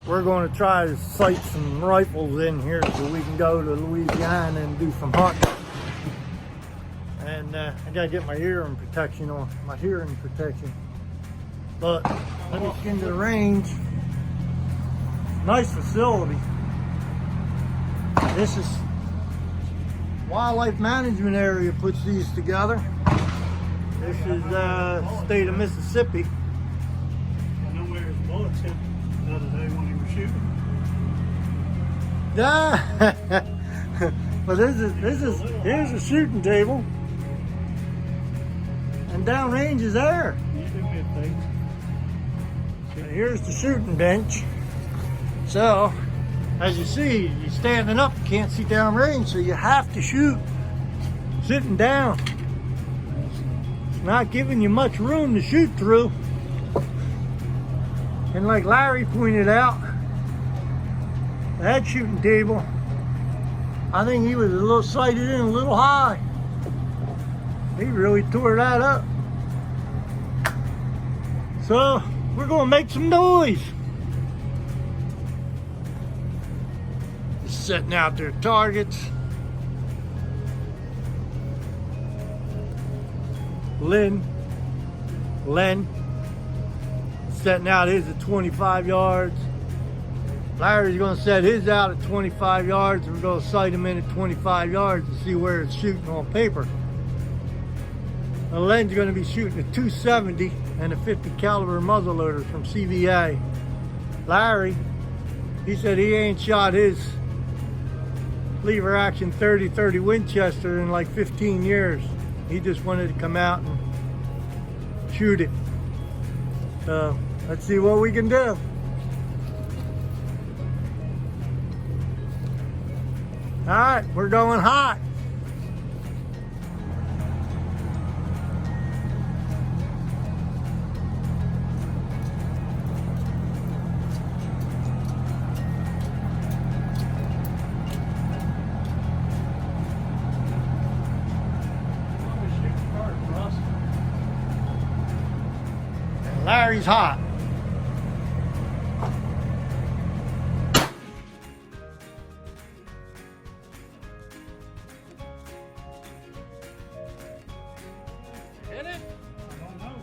we're going to try to sight some rifles in here so we can go to Louisiana and do some hunting. And I gotta get my hearing protection on, But let me get into the range. Nice facility. This is Wildlife Management Area puts these together. This is state of Mississippi. I know where his bullets hit the other day when he was shooting. But here's a shooting table. And downrange is there. And here's the shooting bench. So, as you see, you're standing up, you can't see downrange, so you have to shoot sitting down. It's not giving you much room to shoot through. And like Larry pointed out, that shooting table, I think he was a little sighted in a little high. He really tore that up. So, we're gonna make some noise. Just setting out their targets. Len, setting out his at 25 yards. Larry's gonna set his out at 25 yards. We're gonna sight him in at 25 yards and see where it's shooting on paper. And Len's gonna be shooting a 270 and a 50 caliber muzzleloader from CVA. Larry, he said he ain't shot his lever action 30-30 Winchester in like 15 years. He just wanted to come out and shoot it. So let's see what we can do. All right, we're going hot. Larry's hot. Hit it? I don't know.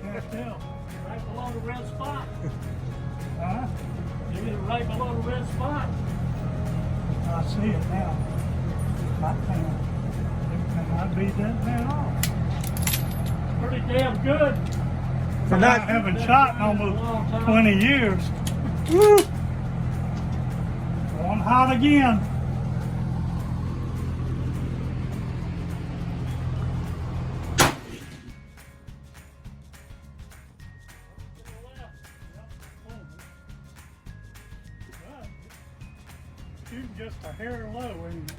Can't tell. Right below the red spot. Huh? You get it right below the red spot. I see it now. I beat that man off. Pretty damn good. For not I haven't shot in almost 20 years. Woo! Going hot again. Shooting just a hair low, ain't it?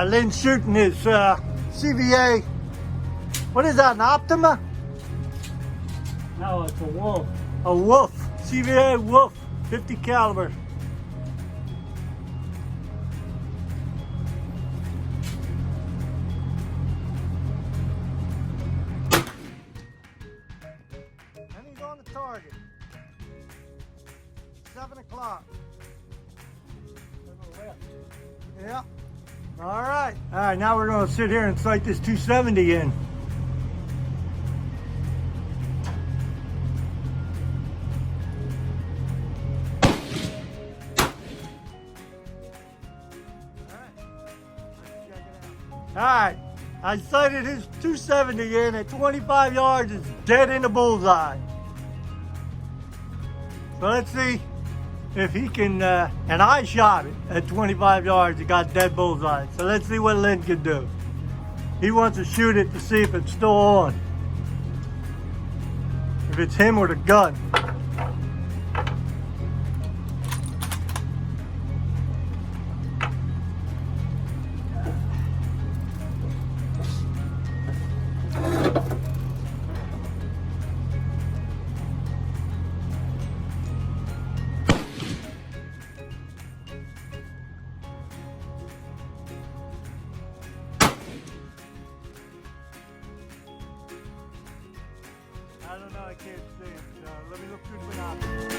Lynn's shooting his CVA. What is that, an Optima? No, it's a wolf. A Wolf. CVA Wolf, 50 caliber. And he's on the target. 7 o'clock. Yeah. All right. All right, now we're going to sit here and sight this 270 in. All right, I sighted his 270 in at 25 yards. It's dead in the bullseye. So let's see if he can, and I shot it at 25 yards. It got dead bullseye. So let's see what Lynn can do. He wants to shoot it to see if it's still on. If it's him or the gun. I don't know. I can't see it. Let me look through the binoculars.